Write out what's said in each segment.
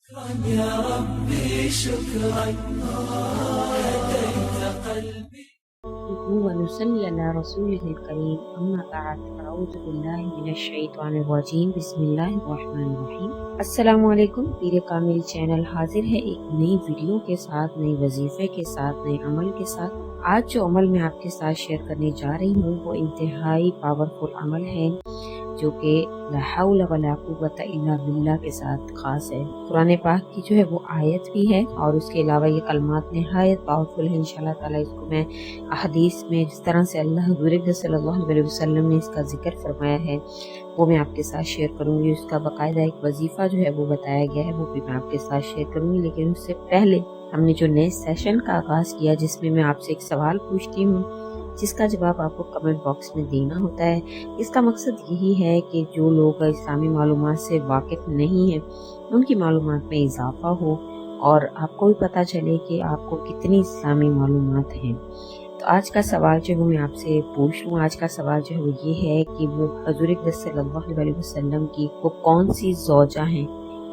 يا ربي شكرا هديت قلبي ونصلي على رسوله الكريم أما بعد أعوذ بالله من الشیطان الرجیم بسم اللہ الرحمن الرحیم۔ السلام علیکم۔ پیر کامل چینل حاضر ہے ایک نئی ویڈیو کے ساتھ، نئی وظیفے کے ساتھ، نئے عمل کے ساتھ۔ آج جو عمل میں آپ کے ساتھ شیئر کرنے جا رہی ہوں وہ انتہائی پاورفل عمل ہے جو کہ لا حول ولا قوت الا باللہ کے ساتھ خاص ہے۔ قرآن پاک کی جو ہے وہ آیت بھی ہے اور اس کے علاوہ یہ کلمات نہایت پاورفل ہے۔ انشاءاللہ تعالیٰ اس کو میں احادیث میں جس طرح سے اللہ حضور صلی اللہ علیہ وسلم نے اس کا ذکر فرمایا ہے وہ میں آپ کے ساتھ شیئر کروں گی۔ اس کا باقاعدہ ایک وظیفہ جو ہے وہ بتایا گیا ہے، وہ بھی میں آپ کے ساتھ شیئر کروں گی۔ لیکن اس سے پہلے ہم نے جو نئے سیشن کا آغاز کیا جس میں آپ سے ایک سوال پوچھتی ہوں جس کا جواب آپ کو کمنٹ باکس میں دینا ہوتا ہے۔ اس کا مقصد یہی ہے کہ جو لوگ اسلامی معلومات سے واقف نہیں ہیں ان کی معلومات میں اضافہ ہو اور آپ کو بھی پتہ چلے کہ آپ کو کتنی اسلامی معلومات ہیں۔ تو آج کا سوال جو میں آپ سے پوچھ لوں، آج کا سوال جو ہے وہ یہ ہے کہ وہ حضور صلی اللہ علیہ وسلم کی وہ کون سی زوجہ ہیں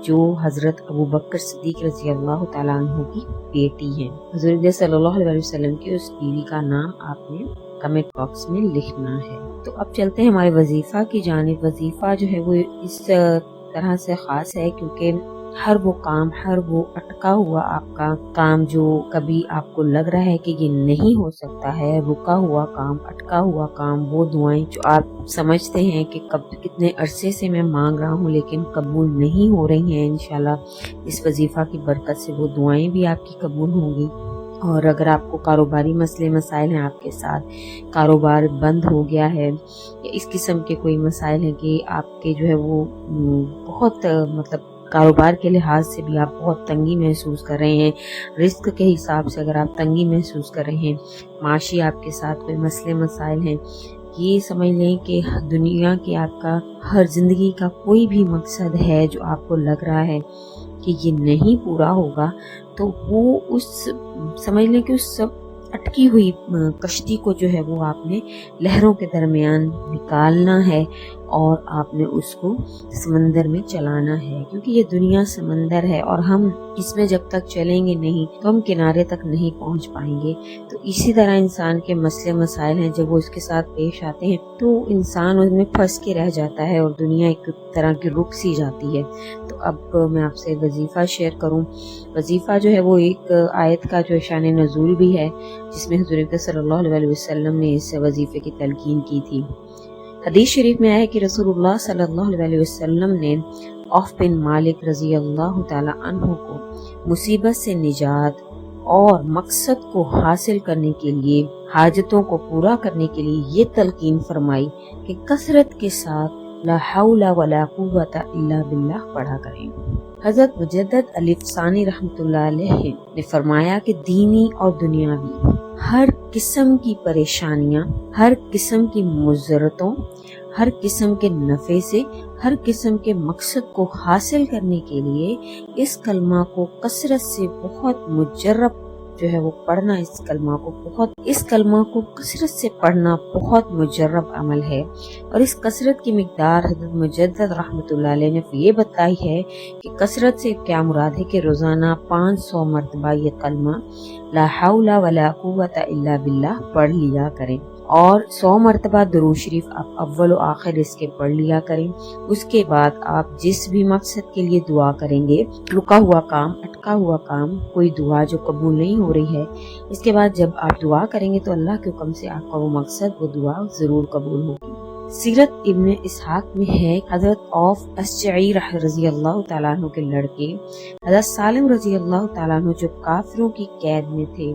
جو حضرت ابوبکر صدیق رضی اللہ تعالیٰ عنہ کی بیٹی ہیں۔ حضور صلی اللہ علیہ وسلم کی اس بیوی کا نام آپ نے کمنٹ باکس میں لکھنا ہے۔ تو اب چلتے ہیں ہمارے وظیفہ کی جانب۔ وظیفہ جو ہے وہ اس طرح سے خاص ہے کیونکہ ہر وہ کام، ہر وہ اٹکا ہوا آپ کا کام جو کبھی آپ کو لگ رہا ہے کہ یہ نہیں ہو سکتا ہے، رکا ہوا کام، اٹکا ہوا کام، وہ دعائیں جو آپ سمجھتے ہیں کہ کتنے عرصے سے میں مانگ رہا ہوں لیکن قبول نہیں ہو رہی ہیں، انشاءاللہ اس وظیفہ کی برکت سے وہ دعائیں بھی آپ کی قبول ہوں گی۔ اور اگر آپ کو کاروباری مسئلے مسائل ہیں، آپ کے ساتھ کاروبار بند ہو گیا ہے یا اس قسم کے کوئی مسائل ہیں کہ آپ کے جو ہے وہ بہت کاروبار کے لحاظ سے بھی آپ بہت تنگی محسوس کر رہے ہیں، رزق کے حساب سے اگر آپ تنگی محسوس کر رہے ہیں، معاشی آپ کے ساتھ کوئی مسئلے مسائل ہیں، یہ سمجھ لیں کہ دنیا کے آپ کا ہر زندگی کا کوئی بھی مقصد ہے جو آپ کو لگ رہا ہے کہ یہ نہیں پورا ہوگا، تو وہ سمجھ لیں کہ اس سب اٹکی ہوئی کشتی کو جو ہے وہ آپ نے لہروں کے درمیان نکالنا ہے اور آپ نے اس کو سمندر میں چلانا ہے، کیونکہ یہ دنیا سمندر ہے اور ہم اس میں جب تک چلیں گے نہیں تو ہم کنارے تک نہیں پہنچ پائیں گے۔ تو اسی طرح انسان کے مسئلے مسائل ہیں، جب وہ اس کے ساتھ پیش آتے ہیں تو انسان اس میں پھنس کے رہ جاتا ہے اور دنیا ایک طرح کی رک سی جاتی ہے۔ تو اب میں آپ سے وظیفہ شیئر کروں۔ وظیفہ جو ہے وہ ایک آیت کا جو شان نزول بھی ہے جس میں حضور صلی اللہ علیہ وسلم نے اس وظیفے کی تلقین کی تھی۔ حدیث شریف میں آیا کہ رسول اللہ صلی اللہ علیہ وسلم نے عوف بن مالک رضی اللہ تعالی عنہ کو مصیبت سے نجات اور مقصد کو حاصل کرنے کے لیے، حاجتوں کو پورا کرنے کے لیے یہ تلقین فرمائی کہ کثرت کے ساتھ لا حول ولا قوت الا باللہ پڑھا کریں۔ حضرت مجدد علی افسانی رحمۃ اللہ علیہ نے فرمایا کہ دینی اور دنیاوی ہر قسم کی پریشانیاں، ہر قسم کی مضرتوں، ہر قسم کے نفع سے، ہر قسم کے مقصد کو حاصل کرنے کے لیے اس کلمہ کو کثرت سے بہت مجرب جو ہے وہ پڑھنا، اس کلمہ کو کثرت سے پڑھنا بہت مجرب عمل ہے۔ اور اس کثرت کی مقدار حضرت مجدد رحمۃ اللہ علیہ نے یہ بتائی ہے کہ کثرت سے کیا مراد ہے کہ روزانہ 500 مرتبہ یہ کلمہ لا حول ولا قوت الا باللہ پڑھ لیا کریں اور 100 مرتبہ درود شریف آپ اول و آخر اس کے پڑھ لیا کریں۔ اس کے بعد آپ جس بھی مقصد کے لیے دعا کریں گے، رکا ہوا کام، اٹکا ہوا کام، کوئی دعا جو قبول نہیں ہو رہی ہے، اس کے بعد جب آپ دعا کریں گے تو اللہ کے حکم سے آپ کا وہ مقصد، وہ دعا ضرور قبول ہوگی۔ سیرت ابن اسحاق میں ہے حضرت عوف اشجعی رضی اللہ تعالیٰ عنہ کے لڑکے حضرت سالم رضی اللہ تعالیٰ عنہ جو کافروں کی قید میں تھے،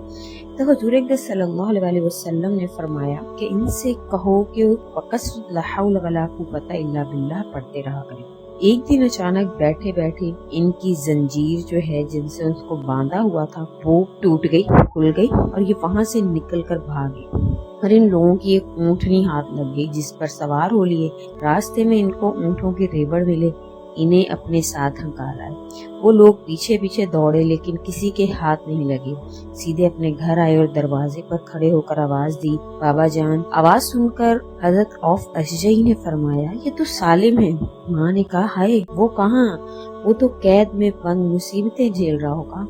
تو حضور صلی اللہ علیہ وسلم نے فرمایا کہ ان سے کہو کہ وَقَسْرَ لَا حَوْلَ وَلَا قُوَّةَ إِلَّا بِاللَّهِ پڑھتے رہا کریں۔ ایک دن اچانک بیٹھے بیٹھے ان کی زنجیر جو ہے جن سے ان کو باندھا ہوا تھا وہ ٹوٹ گئی، کھل گئی اور یہ وہاں سے نکل کر بھاگے اور ان لوگوں کی ایک اونٹنی ہاتھ لگ گئی جس پر سوار ہو لیے۔ راستے میں ان کو اونٹوں کے ریوڑ ملے، انہیں اپنے ساتھ ہنکار آئے۔ وہ لوگ پیچھے پیچھے دوڑے لیکن کسی کے ہاتھ نہیں لگے، سیدھے اپنے گھر آئے اور دروازے پر کھڑے ہو کر آواز دی، بابا جان۔ آواز سن کر حضرت عوف اشجعی نے فرمایا، یہ تو سالم ہے۔ ماں نے کہا، ہائے وہ کہاں؟ वो तो कैद में बंद मुसीबतें झेल रहा होगा।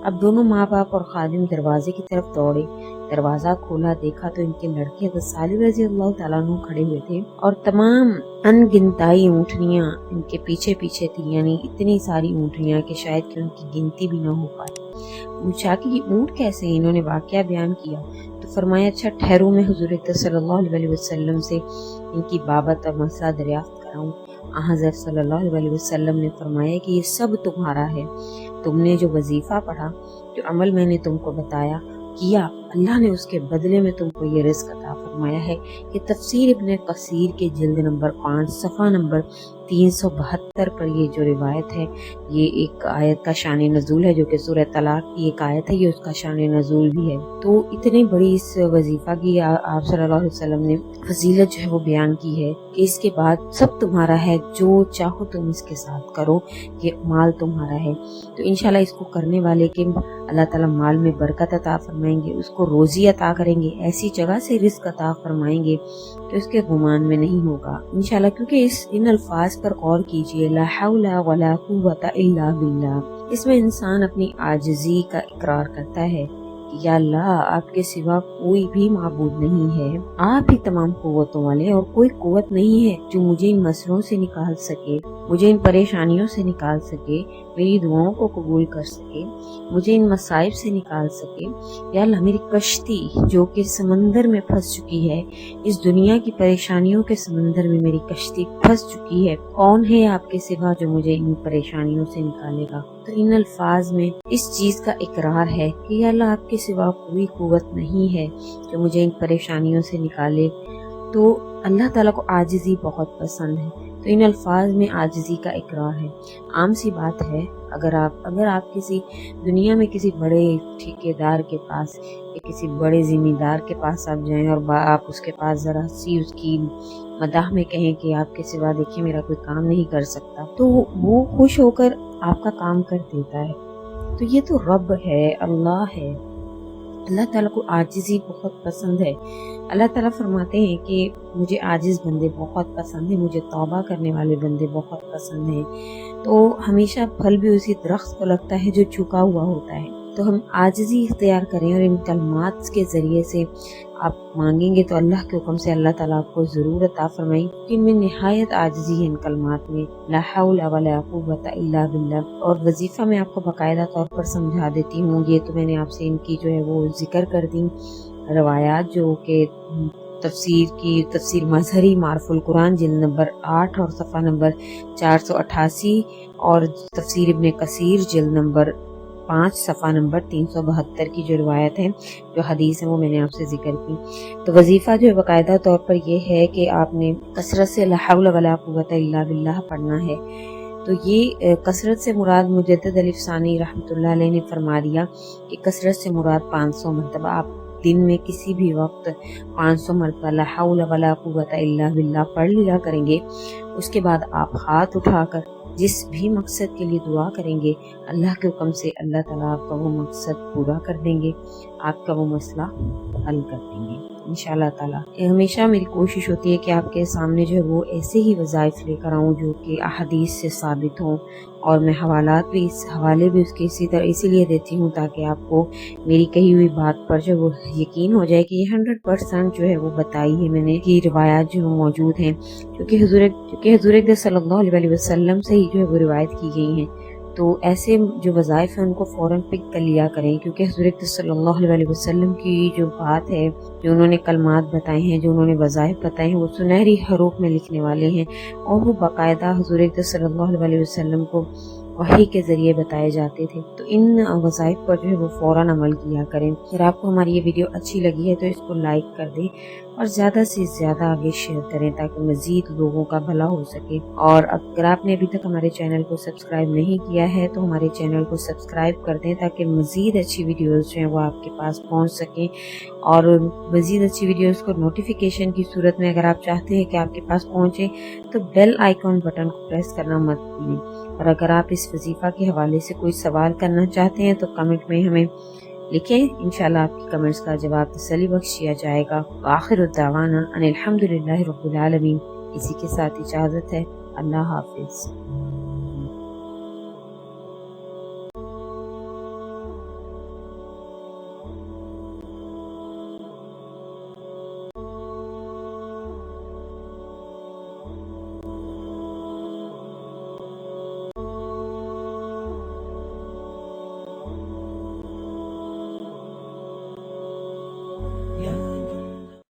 अब दोनों माँ बाप और खादिम दरवाजे की तरफ दौड़े। दरवाजा खोला, देखा तो इनके लड़के हज़रत सालिब रज़ी अल्लाह तआला अन्हु खड़े हुए थे और तमाम अनगिनताई ऊँटनियाँ इनके पीछे पीछे थी, यानी इतनी सारी ऊँटनियाँ कि शायद कि उनकी गिनती भी न हो पाए। पूछा कि ये ऊँट कैसे हैं? इन्होंने वाकया बयान किया तो फरमाया, अच्छा ठहरो, मैं हुज़ूर सल्लल्लाहु अलैहि वसल्लम से इनकी बाबत और मसला दरियाफ्त कराऊं। हज़रत सल्लल्लाहु अलैहि वसल्लम ने फरमाया कि ये सब तुम्हारा है। तुमने जो वजीफा पढ़ा, जो अमल मैंने तुमको बताया किया, अल्लाह ने उसके बदले में तुमको ये रिज़्क़ अता फरमाया है। कि तफसीर इब्न कसीर के जिल्द नंबर 5 सफ़ा नंबर 372 पर ये जो रिवायत है, ये एक आयत का शान नज़ूल है, जो कि सूरह तलाक की एक आयत है, ये उसका शान नज़ूल भी है। तो इतनी बड़ी इस वजीफा की आप सल्लल्लाहु अलैहि वसल्लम ने फजीलत जो है वो बयान की है कि इसके बाद सब तुम्हारा है, जो चाहो तुम इसके साथ करो, ये माल तुम्हारा है। तो इंशाल्लाह इसको करने वाले के अल्लाह ताला माल में बरकत अता फरमाएंगे, उसको रोजी अता करेंगे, ऐसी जगह से रिज़्क़ अता फरमाएंगे तो इसके गुमान में नहीं होगा इंशाल्लाह। क्योंकि इन अल्फाज पर गौर कीजिए, ला हौला वला कुव्वता इल्ला बिल्लाह। इसमें इंसान अपनी आजिज़ी का इकरार करता है कि या अल्लाह, आपके सिवा कोई भी माबूद नहीं है, आप ही तमाम कुव्वतों वाले, और कोई कुव्वत नहीं है जो मुझे इन मसलों से निकाल सके, मुझे इन परेशानियों से निकाल सके, मेरी दुआओं को कबूल कर सके, मुझे इन मसाइब से निकाल सके। या अल्लाह, मेरी कश्ती जो कि समंदर में फंस चुकी है, इस दुनिया की परेशानियों के समंदर में मेरी कश्ती फंस चुकी है, कौन है आपके सिवा जो मुझे इन परेशानियों से निकालेगा। तो इन अल्फाज में इस चीज का इकरार है कि या अल्लाह, आपके सिवा कोई कुव्वत नहीं है जो मुझे इन परेशानियों से निकाले। तो अल्लाह ताला को आजिज़ी बहुत पसंद है, तो इन अल्फाज में आजिज़ी का इकरार है। आम सी बात है, अगर आप किसी दुनिया में किसी बड़े ठेकेदार के पास या किसी बड़े जिम्मेदार के पास आप जाएं और आप उसके पास जरा सी उसकी मदाह में कहें कि आपके सिवा देखिए मेरा कोई काम नहीं कर सकता, तो वो खुश होकर आपका काम कर देता है। तो ये तो रब है, अल्लाह है। अल्लाह ताला को आजिज़ी बहुत पसंद है। अल्लाह ताला फरमाते हैं कि मुझे आजिज़ बंदे बहुत पसंद है, मुझे तौबा करने वाले बंदे बहुत पसंद हैं। तो हमेशा फल भी उसी दरख्त को लगता है जो झुका हुआ होता है। तो हम आजिज़ी इख्तियार करें और इन कलमात के ज़रिए से आप मांगेंगे तो अल्लाह के हुक्म से अल्लाह ताला आपको ज़रूर अता फरमाएंगे। क्योंकि इनमें निहायत आजिज़ी है इन कलमात में, ला हौला वला कुव्वता इल्ला बिल्लाह। और वजीफ़ा मैं आपको बाकायदा तौर पर समझा देती हूँ। ये तो मैंने आपसे इनकी जो है वो जिक्र कर दी रवायात, जो कि तफसीर मजहरी मारफुल कुरान जिल्द नंबर 8 और सफ़ा नंबर 488 और तफसीर इब्न कसीर जिल्द नंबर 5 सफ़ा नंबर 372 की जो रिवायत है, जो हदीस है, वो मैंने आपसे जिक्र की। तो वजीफ़ा जो है बाकायदा तौर पर यह है कि आपने कसरत से ला हौला वला कुव्वता इल्ला बिल्लाह पढ़ना है। तो ये कसरत से मुराद मुजद्दिद अली फ़सानी रहमतुल्लाह अलैह ने फरमा दिया कि कसरत से मुराद 500 मरतबा। आप दिन में किसी भी वक्त 500 मरतबा ला हौला वला कुव्वता इल्ला बिल्लाह पढ़ लिया करेंगे। उसके बाद आप हाथ उठाकर जिस भी मकसद के लिए दुआ करेंगे, अल्लाह के हुक्म से अल्लाह ताला आपका वो मकसद पूरा कर देंगे, आपका वो मसला हल कर देंगे इंशाअल्लाह ताला। हमेशा मेरी कोशिश होती है कि आपके सामने जो है वो ऐसे ही वज़ाइफ लेकर आऊँ जो कि अहादीस से साबित हों, और मैं हवाले भी उसके इसी तरह इसीलिए देती हूँ ताकि आपको मेरी कही हुई बात पर जो वो यकीन हो जाए कि ये 100% जो है वो बताई है मैंने कि रिवायात जो मौजूद हैं, क्योंकि हुज़ूर सल्लल्लाहु अलैहि वसल्लम से ही जो है वो रिवायत की गई हैं। तो ऐसे जो वज़ाइफ हैं उनको फ़ौरन पिक कर लिया करें, क्योंकि हुज़ूर सल्लल्लाहु अलैहि वसल्लम की जो बात है, जो उन्होंने कलमात बताए हैं, जो उन्होंने वज़ाइफ बताए हैं, वो सुनहरी हरूफ में लिखने वाले हैं और वो बाकायदा हुज़ूर सल्लल्लाहु अलैहि वसल्लम को वही के ज़रिए बताए जाते थे। तो इन वज़ाइफ पर जो है वो फ़ौरन अमल किया करें। अगर आपको हमारी ये वीडियो अच्छी लगी है तो इसको लाइक कर दें और ज़्यादा से ज़्यादा आगे शेयर करें ताकि मज़ीद लोगों का भला हो सके। और अगर आपने अभी तक हमारे चैनल को सब्सक्राइब नहीं किया है तो हमारे चैनल को सब्सक्राइब कर दें ताकि मज़ीद अच्छी वीडियोज़ जो हैं वो आपके पास पहुँच सकें। और मज़ीद अच्छी वीडियोज़ को नोटिफिकेशन की सूरत में अगर आप चाहते हैं कि आपके पास पहुँचे तो बेल आइकॉन बटन को प्रेस करना मत भूलें। और अगर आप इस वजीफ़ा के हवाले से कोई सवाल करना चाहते हैं तो कमेंट में हमें लिखें, इंशाल्लाह आपकी कमेंट्स का जवाब तसल्ली बख्श किया जाएगा। आखिर दावाना अनिल हम्दुलिल्लाहि रब्बिल आलमीन। इसी के साथ इजाज़त है। अल्लाह हाफिज़।